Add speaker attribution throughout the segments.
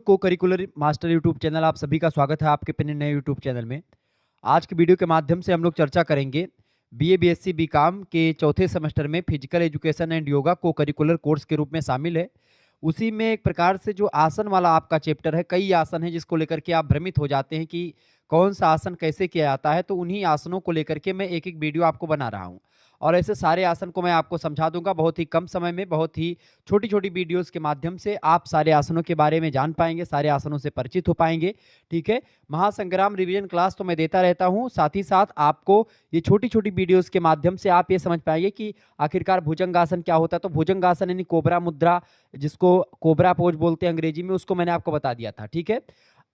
Speaker 1: को curricular master YouTube channel, आप सभी का स्वागत है आपके अपने नए यूट्यूब चैनल में। आज की वीडियो के माध्यम से हम लोग चर्चा करेंगे बीए बीएससी बीकॉम के चौथे सेमेस्टर में फिजिकल एजुकेशन एंड योगा को करिकुलर कोर्स के रूप में शामिल है। उसी में एक प्रकार से जो आसन वाला आपका चैप्टर है, कई आसन है जिसको लेकर के आप भ्रमित हो जाते हैं कि कौन सा आसन कैसे किया जाता है, तो उन्हीं आसनों को लेकर के मैं एक एक वीडियो आपको बना रहा हूँ। और ऐसे सारे आसन को मैं आपको समझा दूंगा बहुत ही कम समय में, बहुत ही छोटी छोटी वीडियोस के माध्यम से आप सारे आसनों के बारे में जान पाएंगे, सारे आसनों से परिचित हो पाएंगे। ठीक है, महासंग्राम रिवीजन क्लास तो मैं देता रहता हूं, साथ ही साथ आपको ये छोटी छोटी वीडियोस के माध्यम से आप ये समझ पाएंगे कि आखिरकार भुजंगासन क्या होता है। तो भुजंगासन यानी कोबरा मुद्रा, जिसको कोबरा पोज बोलते हैं अंग्रेजी में, उसको मैंने आपको बता दिया था। ठीक है,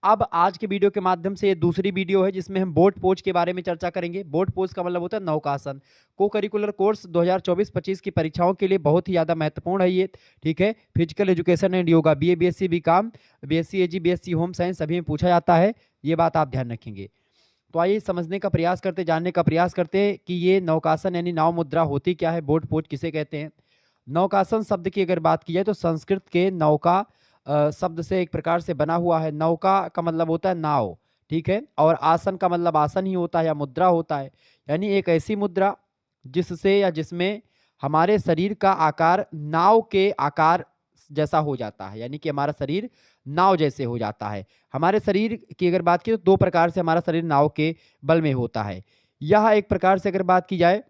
Speaker 1: अब आज के वीडियो के माध्यम से ये दूसरी वीडियो है जिसमें हम बोट पोज के बारे में चर्चा करेंगे। बोट पोज का मतलब होता है नौकासन। को करिकुलर कोर्स 2024-25 की परीक्षाओं के लिए बहुत ही ज़्यादा महत्वपूर्ण है ये। ठीक है, physical education and yoga BA BSc BCom, BSc AG, BSc home science सभी में पूछा जाता है, ये बात आप ध्यान रखेंगे। तो आइए समझने का प्रयास करते, जानने का प्रयास करते हैं कि ये नौकासन यानी नाव मुद्रा होती क्या है, बोट पोज किसे कहते हैं। नौकासन शब्द की अगर बात की जाए तो संस्कृत के नौका शब्द से एक प्रकार से बना हुआ है। नौका का मतलब होता है नाव, ठीक है, और आसन का मतलब आसन ही होता है या मुद्रा होता है, यानी एक ऐसी मुद्रा जिससे या जिसमें हमारे शरीर का आकार नाव के आकार जैसा हो जाता है, यानी कि हमारा शरीर नाव जैसे हो जाता है। हमारे शरीर की अगर बात की तो दो प्रकार से हमारा शरीर नाव के बल में होता है। यह एक प्रकार से अगर बात की जाए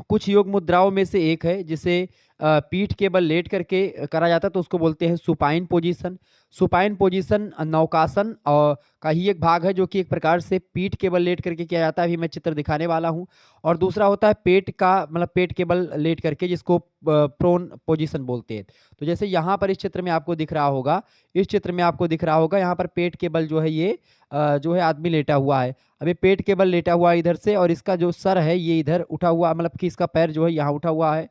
Speaker 1: कुछ योग मुद्राओं में से एक है, जिसे पीठ के बल लेट करके करा जाता है, तो उसको बोलते हैं सुपाइन पोजीशन। सुपाइन पोजीशन नौकासन का ही एक भाग है, जो कि एक प्रकार से पीठ के बल लेट करके किया जाता है। अभी मैं चित्र दिखाने वाला हूं। और दूसरा होता है पेट का, मतलब पेट के बल लेट करके, जिसको प्रोन पोजीशन बोलते हैं। तो जैसे यहाँ पर इस चित्र में आपको दिख रहा होगा, इस चित्र में आपको दिख रहा होगा यहाँ पर पेट के बल जो है ये जो है आदमी लेटा हुआ है। अभी पेट के बल लेटा हुआ है इधर से, और इसका जो सर है ये इधर उठा हुआ, मतलब कि इसका पैर जो है यहाँ उठा हुआ है।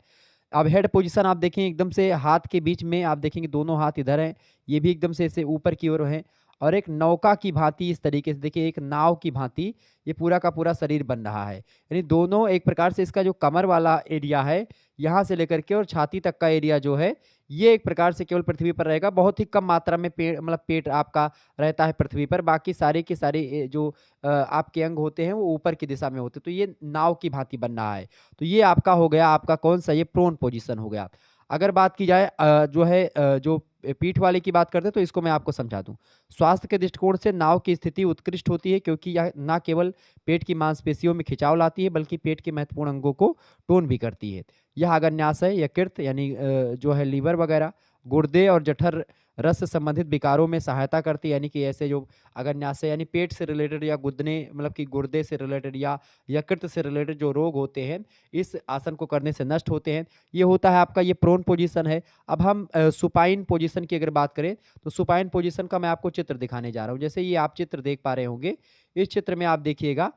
Speaker 1: अब हेड पोजीशन आप देखें, एकदम से हाथ के बीच में आप देखेंगे दोनों हाथ इधर हैं, ये भी एकदम से ऐसे ऊपर की ओर है। और एक नौका की भांति इस तरीके से देखिए, एक नाव की भांति ये पूरा का पूरा शरीर बन रहा है। यानी दोनों एक प्रकार से, इसका जो कमर वाला एरिया है यहाँ से लेकर के और छाती तक का एरिया जो है, ये एक प्रकार से केवल पृथ्वी पर रहेगा। बहुत ही कम मात्रा में मतलब पेट आपका रहता है पृथ्वी पर, बाकी सारे के सारे जो आपके अंग होते हैं वो ऊपर की दिशा में होते हैं। तो ये नाव की भांति बन रहा है। तो ये आपका हो गया, आपका कौन सा, ये प्रोन पोजीशन हो गया। अगर बात की जाए जो है जो पीठ वाले की बात करते हैं, तो इसको मैं आपको समझा दूं। स्वास्थ्य के दृष्टिकोण से नाव की स्थिति उत्कृष्ट होती है, क्योंकि यह न केवल पेट की मांसपेशियों में खिंचाव लाती है, बल्कि पेट के महत्वपूर्ण अंगों को टोन भी करती है। यह अगन्यास है, यकृत यानी जो है लीवर वगैरह, गुर्दे और जठर रस से संबंधित विकारों में सहायता करती है। यानी कि ऐसे जो अगन्यास है यानी पेट से रिलेटेड या गुदने, मतलब कि गुर्दे से रिलेटेड या यकृत से रिलेटेड जो रोग होते हैं, इस आसन को करने से नष्ट होते हैं। ये होता है आपका, ये प्रोन पोजीशन है। अब हम सुपाइन पोजीशन की अगर बात करें, तो सुपाइन पोजीशन का मैं आपको चित्र दिखाने जा रहा हूँ। जैसे ये आप चित्र देख पा रहे होंगे, इस चित्र में आप देखिएगा,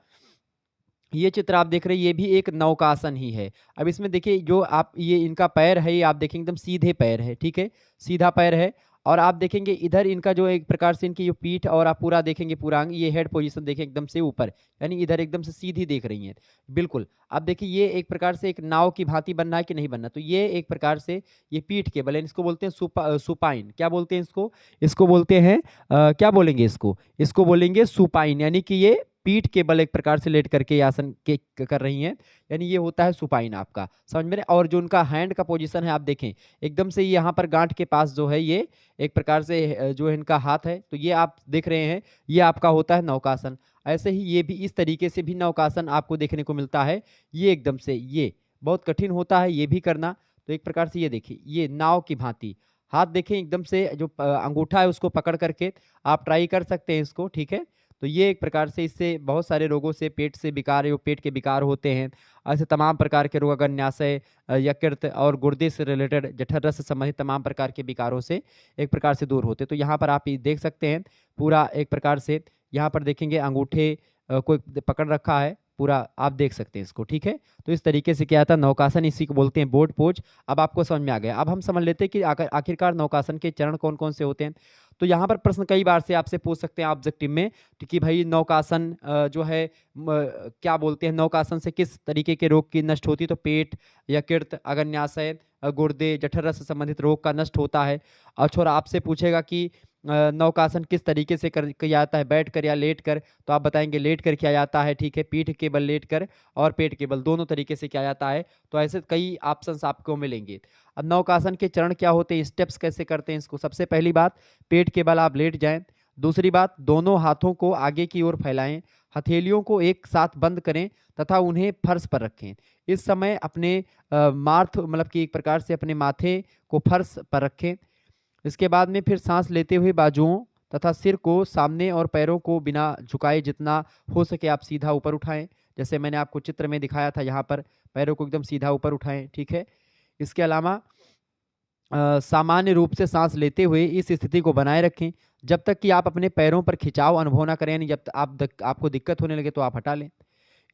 Speaker 1: ये चित्र आप देख रहे हैं, ये भी एक नौकासन ही है। अब इसमें देखिए, जो आप ये इनका पैर है, ये आप देखेंगे एकदम सीधे पैर है, ठीक है, सीधा पैर है। और आप देखेंगे इधर इनका जो एक प्रकार से इनकी जो पीठ, और आप पूरा देखेंगे पूरा अंग, ये हेड पोजीशन देखें एकदम से ऊपर, यानी इधर एकदम से सीधी देख रही हैं बिल्कुल। अब देखिए ये एक प्रकार से एक नाव की भांति बनना है कि नहीं बनना। तो ये एक प्रकार से ये पीठ के बल, इसको बोलते हैं सुपाइन। क्या बोलते हैं इसको? इसको बोलते हैं क्या बोलेंगे इसको? इसको बोलेंगे सुपाइन, यानी कि ये पीठ के बल एक प्रकार से लेट करके आसन के कर रही हैं, यानी ये होता है सुपाइन आपका, समझ में। और जो उनका हैंड का पोजीशन है आप देखें, एकदम से यहाँ पर गांठ के पास जो है ये एक प्रकार से जो है इनका हाथ है, तो ये आप देख रहे हैं, ये आपका होता है नौकासन। ऐसे ही ये भी इस तरीके से भी नौकासन आपको देखने को मिलता है। ये एकदम से ये बहुत कठिन होता है ये भी करना। तो एक प्रकार से ये देखिए, ये नाव की भांति हाथ देखें, एकदम से जो अंगूठा है उसको पकड़ करके आप ट्राई कर सकते हैं इसको, ठीक है। तो ये एक प्रकार से, इससे बहुत सारे रोगों से, पेट से विकार, जो पेट के विकार होते हैं, ऐसे तमाम प्रकार के रोग, अगन्याशय, यकृत और गुर्दे से रिलेटेड, जठर रस से संबंधित तमाम प्रकार के विकारों से एक प्रकार से दूर होते हैं। तो यहाँ पर आप ये देख सकते हैं पूरा एक प्रकार से, यहाँ पर देखेंगे अंगूठे को पकड़ रखा है पूरा, आप देख सकते हैं इसको, ठीक है। तो इस तरीके से क्या था नौकासन, इसी को बोलते हैं बोट पोज। अब आपको समझ में आ गया। अब हम समझ लेते हैं कि आखिरकार नौकासन के चरण कौन कौन से होते हैं। तो यहाँ पर प्रश्न कई बार से आपसे पूछ सकते हैं ऑब्जेक्टिव में कि भाई नौकासन जो है क्या बोलते हैं, नौकासन से किस तरीके के रोग की नष्ट होती है। तो पेट, यकृत, अगन्याशय, गुर्दे, जठर रस से संबंधित रोग का नष्ट होता है। और छोरा आपसे पूछेगा कि नौकासन किस तरीके से किया जाता है, बैठ कर या लेट कर, तो आप बताएंगे लेट कर किया जाता है, ठीक है, पीठ के बल लेट कर और पेट के बल दोनों तरीके से किया जाता है। तो ऐसे कई ऑप्शंस आपको मिलेंगे। अब नौकासन के चरण क्या होते हैं, स्टेप्स कैसे करते हैं इसको, सबसे पहली बात पेट के बल आप लेट जाएं। दूसरी बात दोनों हाथों को आगे की ओर फैलाएं, हथेलियों को एक साथ बंद करें तथा उन्हें फर्श पर रखें। इस समय अपने मार्थ मतलब कि एक प्रकार से अपने माथे को फर्श पर रखें। इसके बाद में फिर सांस लेते हुए बाजुओं तथा सिर को सामने और पैरों को बिना झुकाए जितना हो सके आप सीधा ऊपर उठाएं। जैसे मैंने आपको चित्र में दिखाया था, यहाँ पर पैरों को एकदम सीधा ऊपर उठाएं, ठीक है। इसके अलावा सामान्य रूप से सांस लेते हुए इस स्थिति को बनाए रखें जब तक कि आप अपने पैरों पर खिंचाव अनुभव ना करें, यानी जब आपको दिक्कत होने लगे तो आप हटा लें।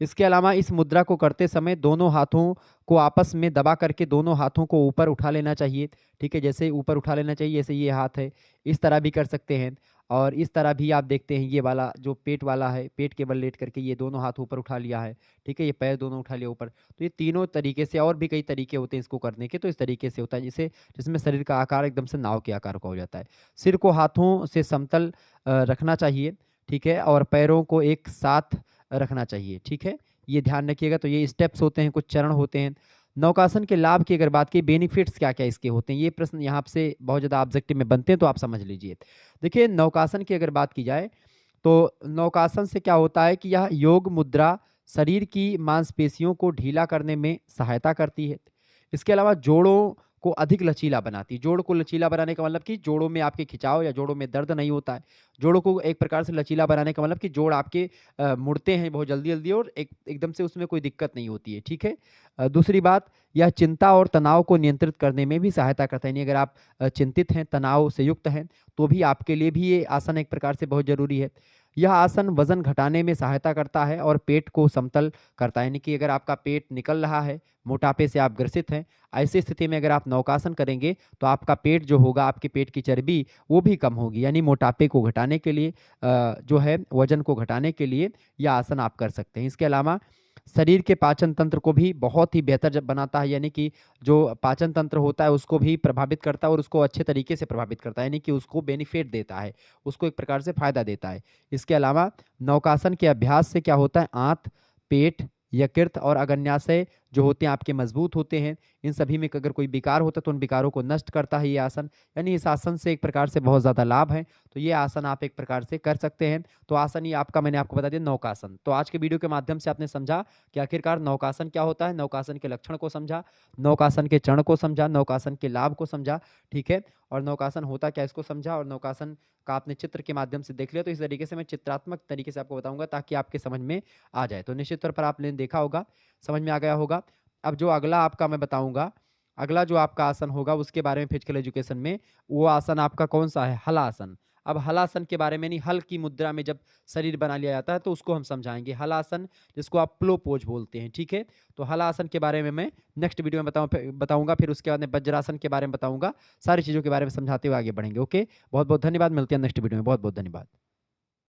Speaker 1: इसके अलावा इस मुद्रा को करते समय दोनों हाथों को आपस में दबा करके दोनों हाथों को ऊपर उठा लेना चाहिए, ठीक है, जैसे ऊपर उठा लेना चाहिए, जैसे ये हाथ है इस तरह भी कर सकते हैं। और इस तरह भी आप देखते हैं, ये वाला जो पेट वाला है, पेट के बल लेट करके ये दोनों हाथ ऊपर उठा लिया है, ठीक है, ये पैर दोनों उठा लिया ऊपर। तो ये तीनों तरीके से, और भी कई तरीके होते हैं इसको करने के, तो इस तरीके से होता है जिसमें शरीर का आकार एकदम से नाव के आकार का हो जाता है। सिर को हाथों से समतल रखना चाहिए, ठीक है, और पैरों को एक साथ रखना चाहिए, ठीक है, ये ध्यान रखिएगा। तो ये स्टेप्स होते हैं, कुछ चरण होते हैं। नौकासन के लाभ की अगर बात की, बेनिफिट्स क्या क्या इसके होते हैं, ये प्रश्न यहाँ से बहुत ज़्यादा ऑब्जेक्टिव में बनते हैं, तो आप समझ लीजिए। देखिए नौकासन की अगर बात की जाए तो नौकासन से क्या होता है कि यह योग मुद्रा शरीर की मांसपेशियों को ढीला करने में सहायता करती है। इसके अलावा जोड़ों को अधिक लचीला बनाती है। जोड़ को लचीला बनाने का मतलब कि जोड़ों में आपके खिंचाव या जोड़ों में दर्द नहीं होता है। जोड़ों को एक प्रकार से लचीला बनाने का मतलब कि जोड़ आपके मुड़ते हैं बहुत जल्दी जल्दी और एकदम से उसमें कोई दिक्कत नहीं होती है, ठीक है। दूसरी बात, यह चिंता और तनाव को नियंत्रित करने में भी सहायता करता है। यानी अगर आप चिंतित हैं, तनाव से युक्त हैं, तो भी आपके लिए भी ये आसन एक प्रकार से बहुत जरूरी है। यह आसन वजन घटाने में सहायता करता है और पेट को समतल करता है। यानी कि अगर आपका पेट निकल रहा है, मोटापे से आप ग्रसित हैं, ऐसी स्थिति में अगर आप नौकासन करेंगे तो आपका पेट जो होगा, आपके पेट की चर्बी वो भी कम होगी। यानी मोटापे को घटाने के लिए जो है वजन को घटाने के लिए यह आसन आप कर सकते हैं। इसके अलावा शरीर के पाचन तंत्र को भी बहुत ही बेहतर जब बनाता है, यानी कि जो पाचन तंत्र होता है उसको भी प्रभावित करता है और उसको अच्छे तरीके से प्रभावित करता है, यानी कि उसको बेनिफिट देता है, उसको एक प्रकार से फायदा देता है। इसके अलावा नौकासन के अभ्यास से क्या होता है, आंत, पेट, यकृत और अग्न्याशय जो होते हैं आपके मजबूत होते हैं। इन सभी में अगर कोई विकार होता है तो उन विकारों को नष्ट करता है ये आसन। यानी इस आसन से एक प्रकार से बहुत ज़्यादा लाभ है, तो ये आसन आप एक प्रकार से कर सकते हैं। तो आसन ये आपका, मैंने आपको बता दिया नौकासन। तो आज के वीडियो के माध्यम से आपने समझा कि आखिरकार नौकासन क्या होता है, नौकासन के लक्षण को समझा, नौकासन के चरण को समझा, नौकासन के लाभ को समझा, ठीक है, और नौकासन होता क्या इसको समझा, और नौकासन का आपने चित्र के माध्यम से देख लिया। तो इस तरीके से मैं चित्रात्मक तरीके से आपको बताऊंगा ताकि आपके समझ में आ जाए। तो निश्चित तौर पर आपने देखा होगा, समझ में आ गया होगा। अब जो अगला आपका मैं बताऊंगा, अगला जो आपका आसन होगा उसके बारे में फिजिकल एजुकेशन में, वो आसन आपका कौन सा है, हलासन। अब हलासन के बारे में नहीं, हल की मुद्रा में जब शरीर बना लिया जाता है तो उसको हम समझाएंगे, हलासन जिसको आप प्लो पोज बोलते हैं, ठीक है। तो हलासन के बारे में मैं नेक्स्ट वीडियो में बताऊंगा। फिर उसके बाद में वज्रासन के बारे में बताऊंगा, सारी चीज़ों के बारे में समझाते हुए आगे बढ़ेंगे। ओके, बहुत बहुत धन्यवाद, मिलते हैं नेक्स्ट वीडियो में, बहुत बहुत धन्यवाद।